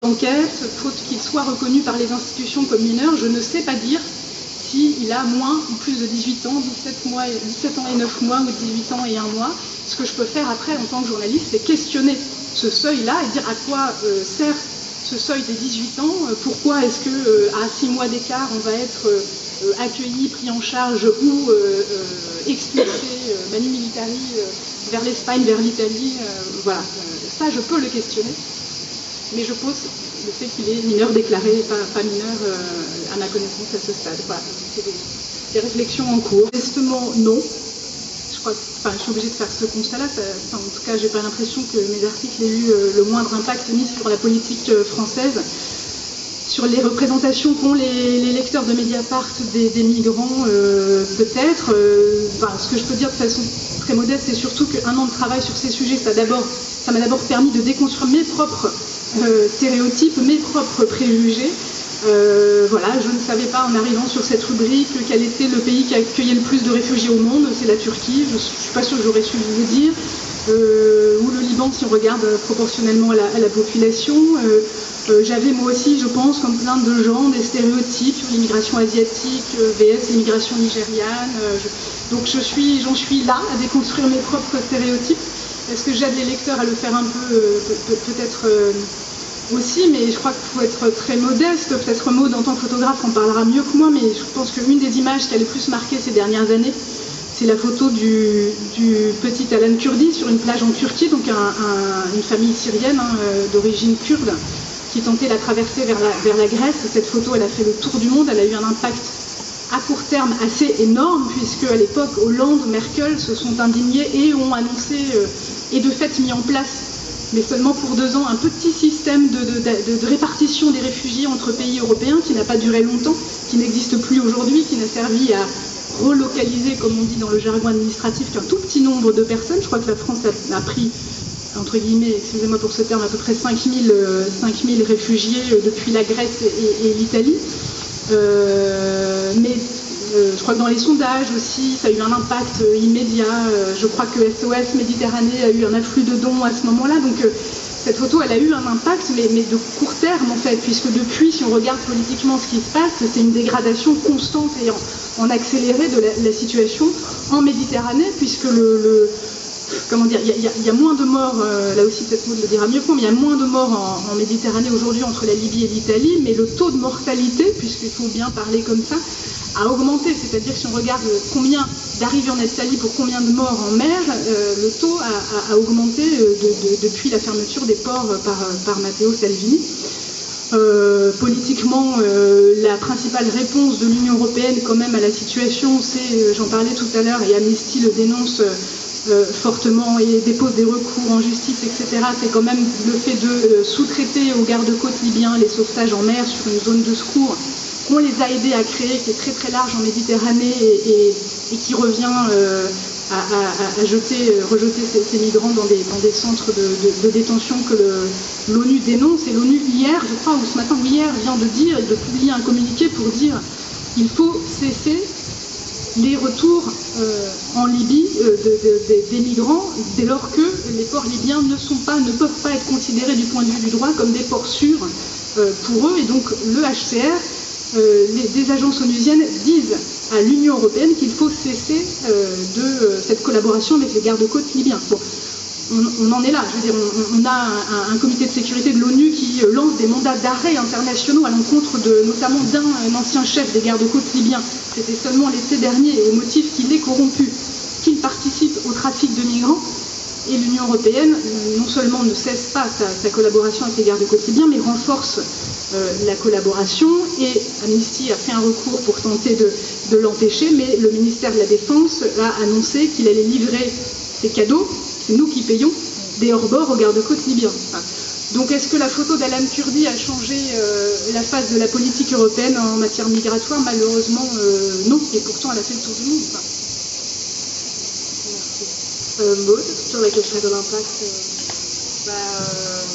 enquête, faute qu'il soit reconnu par les institutions comme mineur, je ne sais pas dire s'il a moins ou plus de 18 ans, 17 ans et 9 mois ou 18 ans et 1 mois. Ce que je peux faire après en tant que journaliste, c'est questionner ce seuil-là et dire à quoi sert ce seuil des 18 ans, pourquoi est-ce qu'à 6 mois d'écart, on va être accueilli, pris en charge ou expulsé manu militari vers l'Espagne, vers l'Italie. Voilà, ça je peux le questionner, mais je pose le fait qu'il est mineur déclaré, pas mineur à ma connaissance à ce stade. Voilà, c'est des réflexions en cours. Modestement, non. Je suis obligée de faire ce constat-là. En tout cas, j'ai pas l'impression que mes articles aient eu le moindre impact ni sur la politique française, sur les représentations qu'ont les lecteurs de Mediapart des migrants, peut-être. Ce que je peux dire de façon très modeste, c'est surtout qu'un an de travail sur ces sujets, ça m'a d'abord permis de déconstruire mes propres stéréotypes, mes propres préjugés. Voilà, je ne savais pas en arrivant sur cette rubrique quel était le pays qui accueillait le plus de réfugiés au monde, c'est la Turquie, je ne suis pas sûre que j'aurais su vous dire, ou le Liban si on regarde proportionnellement à la population. J'avais moi aussi, je pense, comme plein de gens, des stéréotypes sur l'immigration asiatique, vs l'immigration nigériane, donc j'en suis là à déconstruire mes propres stéréotypes. Est-ce que j'aide les lecteurs à le faire un peu, peut-être aussi, mais je crois qu'il faut être très modeste. Peut-être Maud, en tant que photographe, en parlera mieux que moi, mais je pense qu'une des images qui a le plus marqué ces dernières années, c'est la photo du petit Alan Kurdi sur une plage en Turquie, donc une famille syrienne d'origine kurde qui tentait la traversée vers la Grèce. Cette photo, elle a fait le tour du monde, elle a eu un impact à court terme assez énorme, puisque à l'époque, Hollande, Merkel se sont indignés et ont annoncé, et de fait mis en place, mais seulement pour 2 ans, un petit système de répartition des réfugiés entre pays européens qui n'a pas duré longtemps, qui n'existe plus aujourd'hui, qui n'a servi à relocaliser, comme on dit dans le jargon administratif, qu'un tout petit nombre de personnes. Je crois que la France a pris, entre guillemets, excusez-moi pour ce terme, à peu près 5000 réfugiés depuis la Grèce et l'Italie. Mais je crois que dans les sondages aussi, ça a eu un impact immédiat. Je crois que SOS Méditerranée a eu un afflux de dons à ce moment-là. Donc cette photo, elle a eu un impact, mais de court terme en fait, puisque depuis, si on regarde politiquement ce qui se passe, c'est une dégradation constante et en accéléré de la situation en Méditerranée, puisque comment dire, il y a moins de morts, là aussi peut-être Maud le dira mieux que moi, mais il y a moins de morts en Méditerranée aujourd'hui entre la Libye et l'Italie, mais le taux de mortalité, puisqu'il faut bien parler comme ça, a augmenté. C'est-à-dire que si on regarde combien d'arrivées en Italie pour combien de morts en mer, le taux a augmenté depuis la fermeture des ports par Matteo Salvini. Politiquement, la principale réponse de l'Union européenne quand même à la situation, c'est, j'en parlais tout à l'heure, et Amnesty le dénonce fortement et dépose des recours en justice, etc. C'est quand même le fait de sous-traiter aux gardes-côtes libyens les sauvetages en mer sur une zone de secours qu'on les a aidés à créer, qui est très très large en Méditerranée et qui revient à rejeter ces migrants dans des centres de détention que l'ONU dénonce. Et l'ONU hier, je crois, ou ce matin ou hier, vient de publier un communiqué pour dire qu'il faut cesser les retours en Libye des migrants dès lors que les ports libyens ne peuvent pas être considérés du point de vue du droit comme des ports sûrs pour eux. Et donc le HCR, des agences onusiennes disent à l'Union européenne qu'il faut cesser de cette collaboration avec les gardes-côtes libyens. Bon, on en est là. Je veux dire, on a un comité de sécurité de l'ONU qui lance des mandats d'arrêt internationaux à l'encontre notamment d'un ancien chef des gardes-côtes libyens. C'était seulement l'été dernier, au motif qu'il est corrompu, qu'il participe au trafic de migrants. Et l'Union européenne, non seulement ne cesse pas sa collaboration avec les gardes-côtes libyens, mais renforce la collaboration. Et Amnesty a fait un recours pour tenter de l'empêcher, mais le ministère de la Défense a annoncé qu'il allait livrer ses cadeaux, c'est nous qui payons, des hors-bords aux gardes-côtes libyens. Enfin, donc est-ce que la photo d'Alan Kurdi a changé la face de la politique européenne en matière migratoire? Malheureusement, non, et pourtant elle a fait le tour du monde. Enfin. Maud, sur la question de l'impact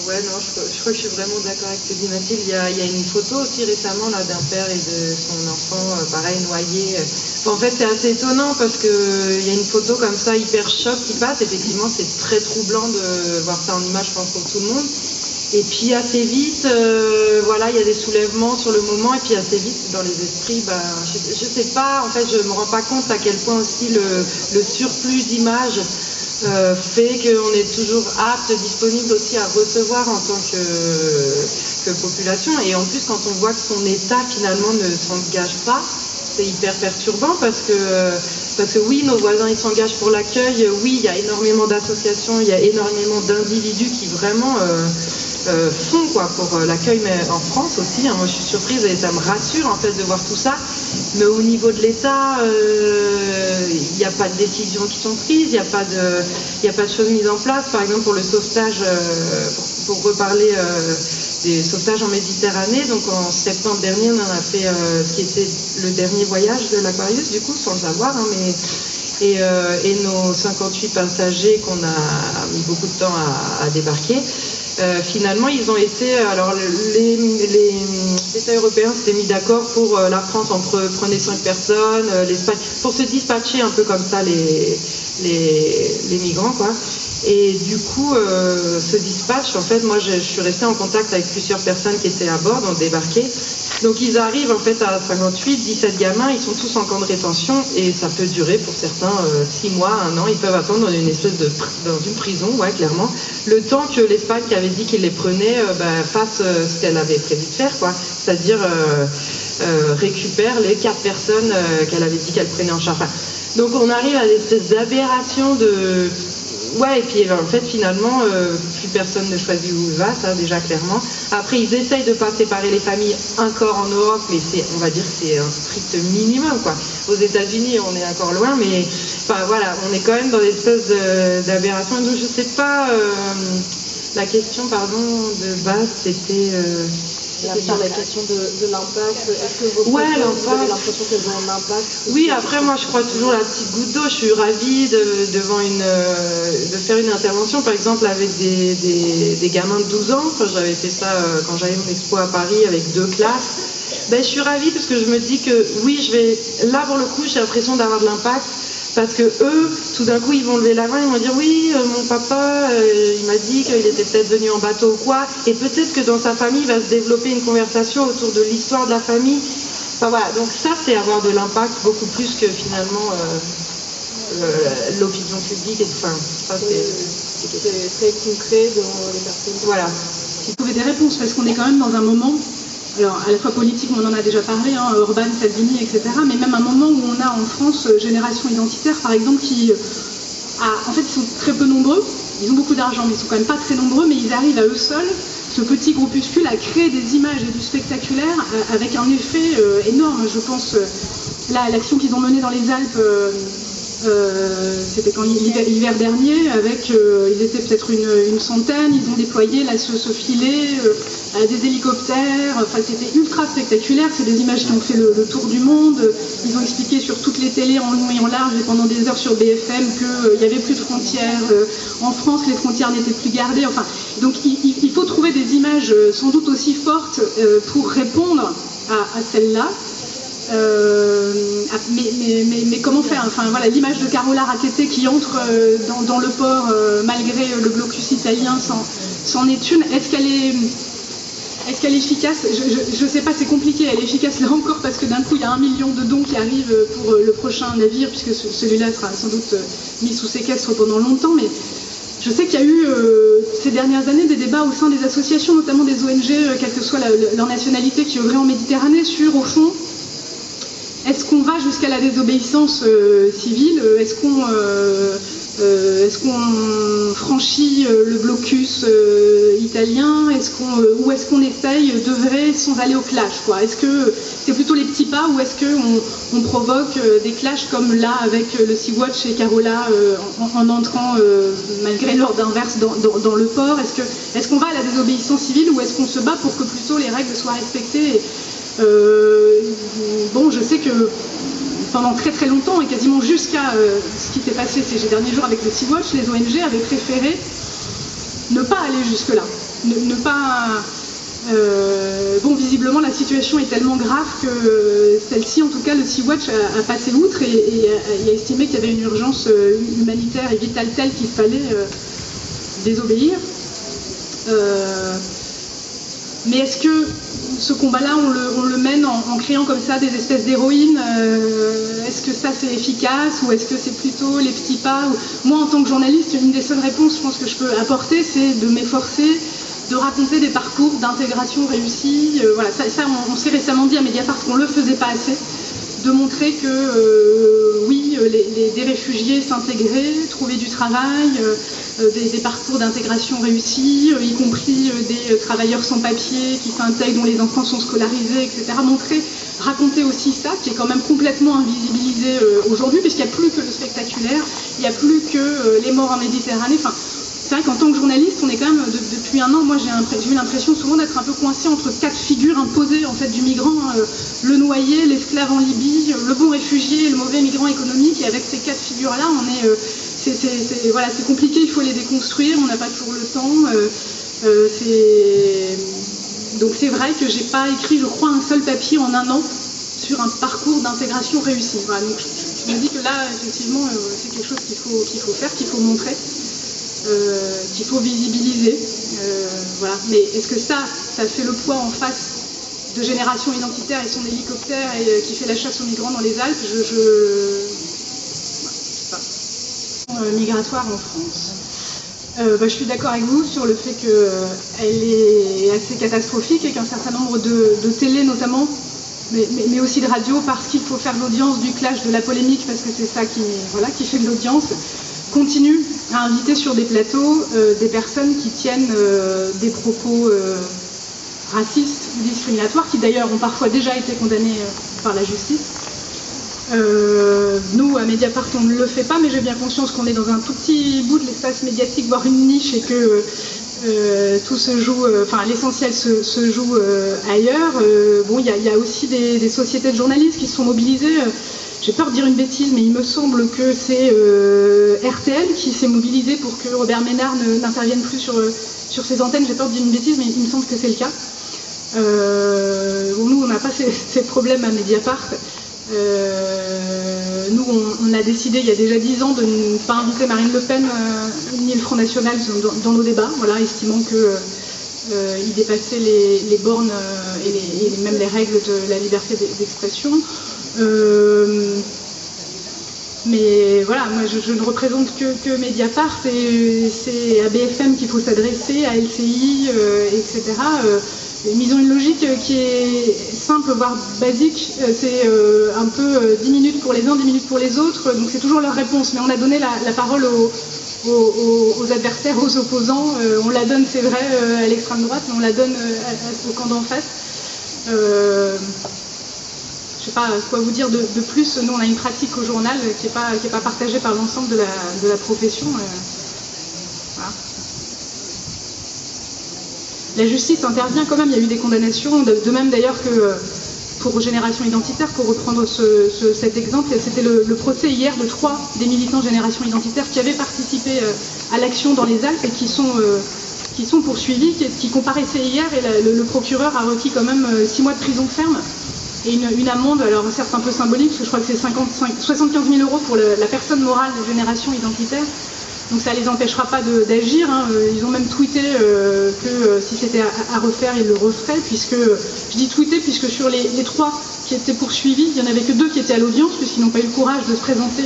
ouais, non, je crois que je suis vraiment d'accord avec ce que dit Mathilde. Il y a une photo aussi récemment là d'un père et de son enfant, pareil, noyé. En fait, c'est assez étonnant parce qu'il y a une photo comme ça, hyper choc qui passe. Effectivement, c'est très troublant de voir ça en image, je pense, pour tout le monde. Et puis assez vite, voilà, il y a des soulèvements sur le moment, et puis assez vite, dans les esprits, je sais pas, en fait, je me rends pas compte à quel point aussi le surplus d'images fait qu'on est toujours apte, disponible aussi à recevoir en tant que population. Et en plus, quand on voit que son État finalement ne s'engage pas, c'est hyper perturbant parce que oui, nos voisins ils s'engagent pour l'accueil, oui, il y a énormément d'associations, il y a énormément d'individus qui vraiment font quoi pour l'accueil, mais en France aussi, hein, moi je suis surprise et ça me rassure en fait de voir tout ça, mais au niveau de l'État, il n'y a pas de décisions qui sont prises, il n'y a pas de choses mises en place, par exemple pour le sauvetage, pour reparler des sauvetages en Méditerranée, donc en septembre dernier on en a fait ce qui était le dernier voyage de l'Aquarius du coup, sans le savoir, hein, et nos 58 passagers qu'on a mis beaucoup de temps à débarquer, finalement ils ont été, alors les États européens s'étaient mis d'accord pour la France prenez 5 personnes, l'Espagne, pour se dispatcher un peu comme ça les migrants quoi. Et du coup, ce dispatch, en fait, moi je suis restée en contact avec plusieurs personnes qui étaient à bord, ont débarqué. Donc ils arrivent en fait à 58, 17 gamins, ils sont tous en camp de rétention et ça peut durer pour certains 6 mois, 1 an, ils peuvent attendre dans une prison, ouais, clairement, le temps que l'Espagne qui avait dit qu'il les prenait fasse ce qu'elle avait prévu de faire, quoi, c'est-à-dire récupère les 4 personnes qu'elle avait dit qu'elle prenait en charge. Enfin, donc on arrive à des espèces d'aberrations de... Ouais, et puis en fait finalement, plus personne ne choisit où il va, ça déjà clairement. Après ils essayent de ne pas séparer les familles encore en Europe, mais on va dire que c'est un strict minimum quoi. Aux États-Unis on est encore loin, mais enfin voilà, on est quand même dans des espèces d'aberrations. Donc je sais pas, la question pardon de base c'était... Sur la question de l'impact, est-ce que vos ouais, vous avez l'impression qu'elles ont un impact? Oui, après moi je crois toujours la petite goutte d'eau, je suis ravie de faire une intervention par exemple avec des gamins de 12 ans, enfin, j'avais fait ça quand j'avais mon expo à Paris avec 2 classes, je suis ravie parce que je me dis que oui, là pour le coup j'ai l'impression d'avoir de l'impact. Parce que eux, tout d'un coup, ils vont lever la main, ils vont dire oui, mon papa, il m'a dit qu'il était peut-être venu en bateau ou quoi, et peut-être que dans sa famille va se développer une conversation autour de l'histoire de la famille. Enfin voilà, donc ça c'est avoir de l'impact beaucoup plus que finalement l'opinion publique. Et enfin, ça c'est très concret dans les personnes. Voilà. Il faut trouver des réponses parce qu'on est quand même dans un moment. Alors, à la fois politique, on en a déjà parlé, hein, Orban, Salvini, etc., mais même un moment où on a en France Génération Identitaire, par exemple, en fait, ils sont très peu nombreux, ils ont beaucoup d'argent, mais ils sont quand même pas très nombreux, mais ils arrivent à eux seuls, ce petit groupuscule, à créer des images et du spectaculaire avec un effet énorme. Je pense, là, à l'action qu'ils ont menée dans les Alpes, c'était quand l'hiver dernier, ils étaient peut-être une centaine, ils ont déployé là, ce filet, des hélicoptères, enfin c'était ultra spectaculaire, c'est des images qui ont fait le tour du monde, ils ont expliqué sur toutes les télés en long et en large et pendant des heures sur BFM qu'il n'y avait plus de frontières, en France les frontières n'étaient plus gardées, enfin, donc il faut trouver des images sans doute aussi fortes pour répondre à celles-là. Mais comment faire? Enfin voilà, l'image de Carola Rackete qui entre dans le port malgré le blocus italien c'en est une. Est-ce qu'elle est efficace? Je ne sais pas, c'est compliqué. Elle est efficace là encore parce que d'un coup il y a 1 million de dons qui arrivent pour le prochain navire puisque celui-là sera sans doute mis sous séquestre pendant longtemps, mais je sais qu'il y a eu ces dernières années des débats au sein des associations, notamment des ONG, quelle que soit leur nationalité, qui œuvraient en Méditerranée sur, au fond, est-ce qu'on va jusqu'à la désobéissance civile? Est-ce qu'on franchit le blocus italien? Ou est-ce qu'on essaye d'œuvrer sans aller au clash, quoi? Est-ce que c'est plutôt les petits pas ou est-ce qu'on provoque des clashs comme là avec le Sea-Watch et Carola en entrant malgré l'ordre inverse dans le port? Est-ce qu'on va à la désobéissance civile ou est-ce qu'on se bat pour que plutôt les règles soient respectées? Bon, je sais que pendant très très longtemps et quasiment jusqu'à ce qui s'est passé ces derniers jours avec le Sea-Watch, les ONG avaient préféré ne pas aller jusque-là, ne pas... bon, visiblement la situation est tellement grave que celle-ci, en tout cas le Sea-Watch a passé outre et a estimé qu'il y avait une urgence humanitaire et vitale telle qu'il fallait désobéir. Mais est-ce que ce combat-là, on le mène en créant comme ça des espèces d'héroïnes? Est-ce que ça c'est efficace, ou est-ce que c'est plutôt les petits pas? Moi, en tant que journaliste, une des seules réponses, je pense, que je peux apporter, c'est de m'efforcer de raconter des parcours d'intégration réussis. Voilà, ça on s'est récemment dit à Mediapart qu'on ne le faisait pas assez, de montrer que oui, des réfugiés s'intégraient, trouvaient du travail, des parcours d'intégration réussis, y compris des travailleurs sans papier qui s'intègrent, dont les enfants sont scolarisés, etc. Raconter aussi ça, qui est quand même complètement invisibilisé aujourd'hui, puisqu'il n'y a plus que le spectaculaire, il n'y a plus que les morts en Méditerranée. Enfin, c'est vrai qu'en tant que journaliste, on est quand même, depuis un an, moi j'ai eu l'impression souvent d'être un peu coincé entre quatre figures imposées en fait du migrant, le noyé, l'esclave en Libye, le bon réfugié et le mauvais migrant économique. Et avec ces quatre figures-là, on est, voilà, c'est compliqué, il faut les déconstruire, on n'a pas toujours le temps. Donc c'est vrai que j'ai pas écrit, je crois, un seul papier en un an sur un parcours d'intégration réussi. Voilà, donc je me dis que là, effectivement, c'est quelque chose qu'il faut faire, qu'il faut montrer. Qu'il faut visibiliser, voilà. Mais est-ce que ça fait le poids en face de Génération Identitaire et son hélicoptère qui fait la chasse aux migrants dans les Alpes? Je sais pas. Migratoire en France. Je suis d'accord avec vous sur le fait qu'elle est assez catastrophique et qu'un certain nombre de télé notamment, mais aussi de radio, parce qu'il faut faire de l'audience, du clash, de la polémique, parce que c'est ça qui fait de l'audience, continue à inviter sur des plateaux des personnes qui tiennent des propos racistes ou discriminatoires, qui d'ailleurs ont parfois déjà été condamnés par la justice. Nous, à Mediapart, on ne le fait pas, mais j'ai bien conscience qu'on est dans un tout petit bout de l'espace médiatique, voire une niche, et que tout se joue, enfin l'essentiel se joue ailleurs. Bon, il y a aussi des sociétés de journalistes qui se sont mobilisées. J'ai peur de dire une bêtise, mais il me semble que c'est RTL qui s'est mobilisé pour que Robert Ménard n'intervienne plus sur ses antennes. J'ai peur de dire une bêtise, mais il me semble que c'est le cas. Bon, nous, on n'a pas ces problèmes à Mediapart. Nous, on a décidé il y a déjà 10 ans de ne pas inviter Marine Le Pen ni le Front National dans nos débats, voilà, estimant qu'ils dépassaient les bornes et même les règles de la liberté d'expression. Mais voilà, moi je ne représente que Mediapart, c'est à BFM qu'il faut s'adresser, à LCI, etc. Mais ils ont une logique qui est simple, voire basique, c'est un peu 10 minutes pour les uns, 10 minutes pour les autres, donc c'est toujours leur réponse. Mais on a donné la parole aux adversaires, aux opposants, on la donne, c'est vrai, à l'extrême droite, mais on la donne au camp d'en face. Je ne sais pas quoi vous dire de plus. Nous, on a une pratique au journal qui n'est pas partagée par l'ensemble de la profession. Voilà. La justice intervient quand même, il y a eu des condamnations, de même d'ailleurs que pour Génération Identitaire, pour reprendre cet exemple, c'était le procès hier de 3 des militants Génération Identitaire qui avaient participé à l'action dans les Alpes et qui sont poursuivis, qui comparaissaient hier, et le procureur a requis quand même 6 mois de prison ferme. Et une amende, alors certes un peu symbolique, parce que je crois que c'est 75 000 € pour la personne morale de Génération Identitaire. Donc ça ne les empêchera pas d'agir. Hein. Ils ont même tweeté que si c'était à refaire, ils le referaient, puisque, je dis tweeté, puisque sur les 3 qui étaient poursuivis, il n'y en avait que 2 qui étaient à l'audience, puisqu'ils n'ont pas eu le courage de se présenter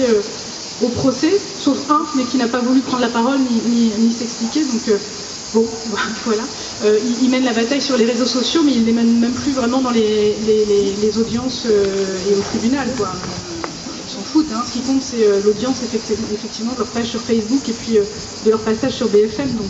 au procès, sauf un, mais qui n'a pas voulu prendre la parole ni s'expliquer. Donc bon, voilà. Ils mènent la bataille sur les réseaux sociaux, mais ils ne les mènent même plus vraiment dans les audiences et au tribunal, quoi. Ils s'en foutent, hein. Ce qui compte, c'est l'audience, effectivement, de leur page sur Facebook et puis de leur passage sur BFM. Donc,